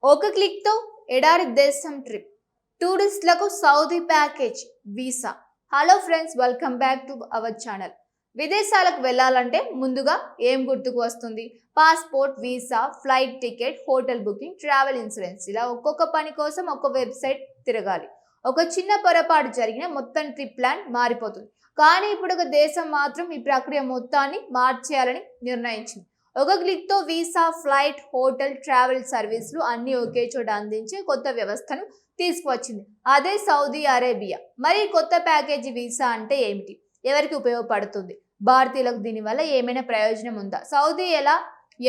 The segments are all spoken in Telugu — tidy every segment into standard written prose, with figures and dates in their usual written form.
ఒక క్లిక్తో ఎడారి దేశం ట్రిప్, టూరిస్టులకు Saudi package, visa. Hello friends, welcome back to our channel. విదేశాలకు వెళ్ళాలంటే ముందుగా ఏం గుర్తుకు వస్తుంది? Passport, visa, flight ticket, hotel booking, travel insurance. ఇలా ఒక్కొక్క పని కోసం ఒక వెబ్సైట్ తిరగాలి. ఒక చిన్న పొరపాటు జరిగిన మొత్తం ట్రిప్ ప్లాన్ మారిపోతుంది. కానీ ఇప్పుడు ఒక దేశం మాత్రం ఈ ప్రక్రియ మొత్తాన్ని మార్చేయాలని నిర్ణయించింది. ఒక క్లిక్తో వీసా, ఫ్లైట్, హోటల్, ట్రావెల్ సర్వీసులు అన్ని ఒకే చోట అందించే కొత్త వ్యవస్థను తీసుకువచ్చింది. అదే సౌదీ అరేబియా. మరి కొత్త ప్యాకేజీ వీసా అంటే ఏమిటి? ఎవరికి ఉపయోగపడుతుంది? భారతీయులకు దీనివల్ల ఏమైనా ప్రయోజనం ఉందా? సౌదీ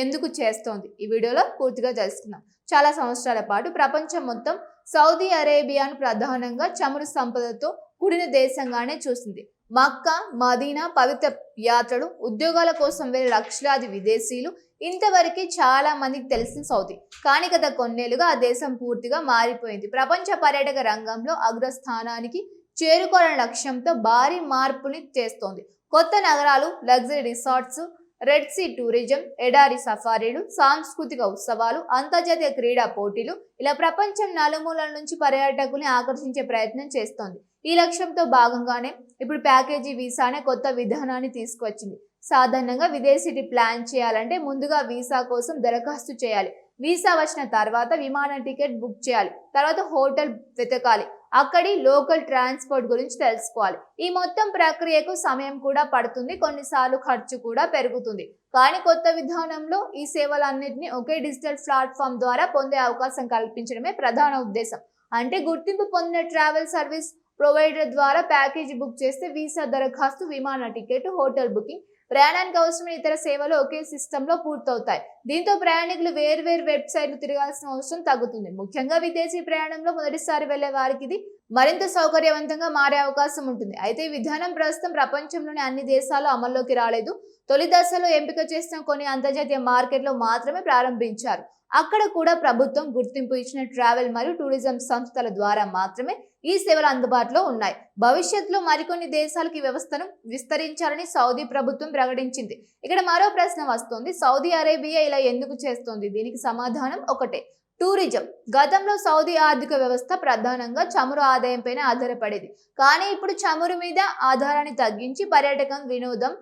ఎందుకు చేస్తోంది? ఈ వీడియోలో పూర్తిగా తెలుసుకుందాం. చాలా సంవత్సరాల పాటు ప్రపంచం మొత్తం సౌదీ అరేబియాను ప్రధానంగా చమురు సంపదతో కూడిన దేశంగానే చూసింది. మక్కా, మదీనా పవిత్ర యాత్రలు, ఉద్యోగాల కోసం వెళ్లే లక్షలాది విదేశీయులు ఇంతవరకు చాలా మందికి తెలిసిన సౌదీ. కానీ గత కొన్నేళ్లుగా ఆ దేశం పూర్తిగా మారిపోయింది. ప్రపంచ పర్యాటక రంగంలో అగ్రస్థానానికి చేరుకోవాలనే లక్ష్యంతో భారీ మార్పుని చేస్తోంది. కొత్త నగరాలు, luxury resorts, Red Sea tourism, ఎడారి సఫారీలు, సాంస్కృతిక ఉత్సవాలు, అంతర్జాతీయ క్రీడా పోటీలు, ఇలా ప్రపంచం నలుమూలల నుంచి పర్యాటకుల్ని ఆకర్షించే ప్రయత్నం చేస్తోంది. ఈ లక్ష్యంతో భాగంగానే ఇప్పుడు ప్యాకేజీ వీసా అనే కొత్త విధానాన్ని తీసుకువచ్చింది. సాధారణంగా విదేశీ ప్లాన్ చేయాలంటే ముందుగా వీసా కోసం దరఖాస్తు చేయాలి. వీసా వచ్చిన తర్వాత విమాన టికెట్ బుక్ చేయాలి. తర్వాత హోటల్ వెతకాలి. అక్కడి లోకల్ ట్రాన్స్పోర్ట్ గురించి తెలుసుకోవాలి. ఈ మొత్తం ప్రక్రియకు సమయం కూడా పడుతుంది. కొన్నిసార్లు ఖర్చు కూడా పెరుగుతుంది. కానీ కొత్త విధానంలో ఈ సేవలన్నింటినీ ఒకే డిజిటల్ ప్లాట్ఫామ్ ద్వారా పొందే అవకాశం కల్పించడమే ప్రధాన ఉద్దేశం. అంటే గుర్తింపు పొందిన ట్రావెల్ సర్వీస్ ప్రొవైడర్ ద్వారా ప్యాకేజీ బుక్ చేస్తే వీసా దరఖాస్తు, విమాన టికెట్, హోటల్ బుకింగ్, ప్రయాణానికి అవసరమైన ఇతర సేవలు ఒకే సిస్టంలో పూర్తవుతాయి. దీంతో ప్రయాణికులు వేర్వేరు వెబ్సైట్లు తిరగాల్సిన అవసరం తగ్గుతుంది. ముఖ్యంగా విదేశీ ప్రయాణంలో మొదటిసారి వెళ్లే వారికి ఇది మరింత సౌకర్యవంతంగా మారే అవకాశం ఉంటుంది. అయితే ఈ విధానం ప్రస్తుతం ప్రపంచంలోని అన్ని దేశాల్లో అమల్లోకి రాలేదు. తొలి దశలో ఎంపిక చేసిన కొన్ని అంతర్జాతీయ మార్కెట్లో మాత్రమే ప్రారంభించారు. అక్కడ కూడా ప్రభుత్వం గుర్తింపు ఇచ్చిన ట్రావెల్ మరియు టూరిజం సంస్థల ద్వారా మాత్రమే ఈ సేవలు అందుబాటులో ఉన్నాయి. భవిష్యత్తులో మరికొన్ని దేశాలకు ఈ వ్యవస్థను విస్తరించాలని సౌదీ ప్రభుత్వం ప్రకటించింది. ఇక్కడ మరో ప్రశ్న వస్తోంది. సౌదీ అరేబియా ఇలా ఎందుకు చేస్తోంది? దీనికి సమాధానం ఒకటే, టూరిజం. గతంలో సౌదీ ఆర్థిక వ్యవస్థ ప్రధానంగా చమురు ఆదాయంపైన ఆధారపడేది. కానీ ఇప్పుడు చమురు మీద ఆధారాన్ని తగ్గించి పర్యాటకం, వినోదం,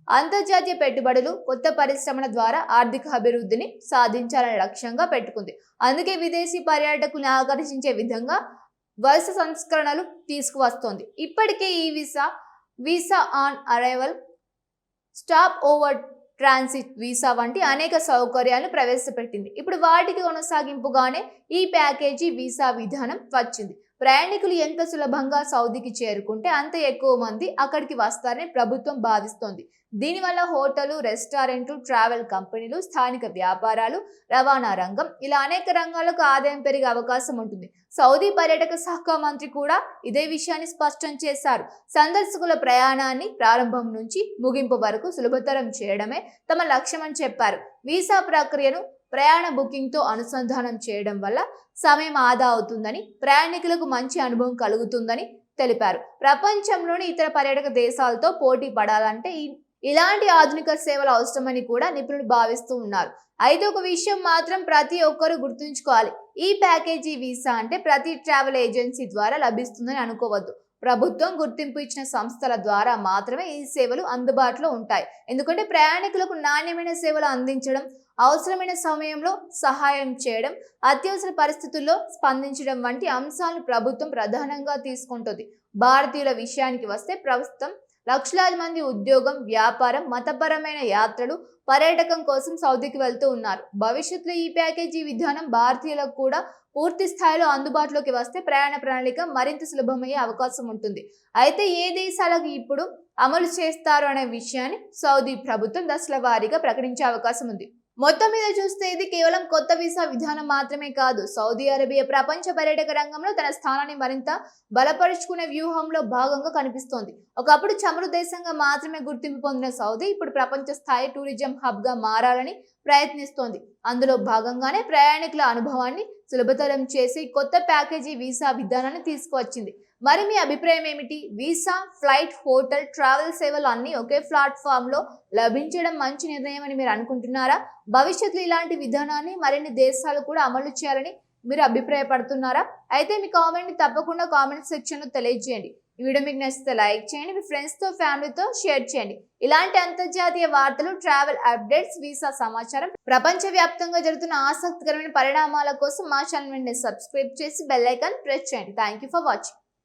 అంతర్జాతీయ పెట్టుబడులు, కొత్త పరిశ్రమల ద్వారా ఆర్థిక అభివృద్ధిని సాధించాలనే లక్ష్యంగా పెట్టుకుంది. అందుకే విదేశీ పర్యాటకులను ఆకర్షించే విధంగా వరుస సంస్కరణలు తీసుకువస్తోంది. ఇప్పటికే ఈ visa on arrival, stop over transit visa వంటి అనేక సౌకర్యాలను ప్రవేశపెట్టింది. ఇప్పుడు వాటికి కొనసాగింపుగానే ఈ ప్యాకేజీ వీసా విధానం వచ్చింది. ప్రయాణికులు ఎంత సులభంగా సౌదీకి చేరుకుంటే అంత ఎక్కువ మంది అక్కడికి వస్తారని ప్రభుత్వం భావిస్తోంది. దీనివల్ల హోటళ్లు, రెస్టారెంట్లు, ట్రావెల్ కంపెనీలు, స్థానిక వ్యాపారాలు, రవాణా రంగం, ఇలా అనేక రంగాలకు ఆదాయం పెరిగే అవకాశం ఉంటుంది. సౌదీ పర్యాటక శాఖ మంత్రి కూడా ఇదే విషయాన్ని స్పష్టం చేశారు. సందర్శకుల ప్రయాణాన్ని ప్రారంభం నుంచి ముగింపు వరకు సులభతరం చేయడమే తమ లక్ష్యమని చెప్పారు. వీసా ప్రక్రియను ప్రయాణ బుకింగ్తో అనుసంధానం చేయడం వల్ల సమయం ఆదా అవుతుందని, ప్రయాణికులకు మంచి అనుభవం కలుగుతుందని తెలిపారు. ప్రపంచంలోని ఇతర పర్యాటక దేశాలతో పోటీ పడాలంటే ఇలాంటి ఆధునిక సేవలు అవసరమని కూడా నిపుణులు భావిస్తూ ఉన్నారు. అయితే ఒక విషయం మాత్రం ప్రతి ఒక్కరూ గుర్తుంచుకోవాలి. ఈ ప్యాకేజీ వీసా అంటే ప్రతి ట్రావెల్ ఏజెన్సీ ద్వారా లభిస్తుందని అనుకోవద్దు. ప్రభుత్వం గుర్తింపు ఇచ్చిన సంస్థల ద్వారా మాత్రమే ఈ సేవలు అందుబాటులో ఉంటాయి. ఎందుకంటే ప్రయాణికులకు నాణ్యమైన సేవలు అందించడం, అవసరమైన సమయంలో సహాయం చేయడం, అత్యవసర పరిస్థితుల్లో స్పందించడం వంటి అంశాలను ప్రభుత్వం ప్రధానంగా తీసుకుంటుంది. భారతీయుల విషయానికి వస్తే ప్రస్తుతం లక్షలాది మంది ఉద్యోగం, వ్యాపారం, మతపరమైన యాత్రలు, పర్యాటకం కోసం సౌదీకి వెళ్తూ ఉన్నారు. భవిష్యత్తులో ఈ ప్యాకేజీ విధానం భారతీయులకు కూడా పూర్తి స్థాయిలో అందుబాటులోకి వస్తే ప్రయాణ ప్రణాళిక మరింత సులభమయ్యే అవకాశం ఉంటుంది. అయితే ఏ దేశాలకు ఇప్పుడు అమలు చేస్తారు అనే విషయాన్ని సౌదీ ప్రభుత్వం దశల వారీగా ప్రకటించే అవకాశం ఉంది. మొత్తం మీద చూస్తే ఇది కేవలం కొత్త వీసా విధానం మాత్రమే కాదు. సౌదీ అరేబియా ప్రపంచ పర్యాటక రంగంలో తన స్థానాన్ని మరింత బలపరుచుకునే వ్యూహంలో భాగంగా కనిపిస్తోంది. ఒకప్పుడు చమురు దేశంగా మాత్రమే గుర్తింపు పొందిన సౌదీ ఇప్పుడు ప్రపంచ స్థాయి టూరిజం హబ్ గా మారాలని ప్రయత్నిస్తోంది. అందులో భాగంగానే ప్రయాణికుల అనుభవాన్ని సులభతరం చేసి కొత్త ప్యాకేజీ వీసా విధానాన్ని తీసుకువచ్చింది. మరి మీ అభిప్రాయం ఏమిటి? వీసా, ఫ్లైట్, హోటల్, ట్రావెల్ సేవలు అన్నీ ఒకే ప్లాట్ఫామ్ లో లభించడం మంచి నిర్ణయం అని మీరు అనుకుంటున్నారా? భవిష్యత్తులో ఇలాంటి విధానాన్ని మరిన్ని దేశాలు కూడా అమలు చేయాలని మీరు అభిప్రాయపడుతున్నారా? అయితే మీ కామెంట్ తప్పకుండా కామెంట్ సెక్షన్ లో తెలియజేయండి. ఈ వీడియో మీకు నచ్చితే లైక్ చేయండి, మీ ఫ్రెండ్స్ తో ఫ్యామిలీతో షేర్ చేయండి. ఇలాంటి అంతర్జాతీయ వార్తలు, ట్రావెల్ అప్డేట్స్, వీసా సమాచారం, ప్రపంచ వ్యాప్తంగా జరుగుతున్న ఆసక్తికరమైన పరిణామాల కోసం మా ఛానల్ ని సబ్స్క్రైబ్ చేసి బెల్ ఐకాన్ ప్రెస్ చేయండి. Thank you for watching.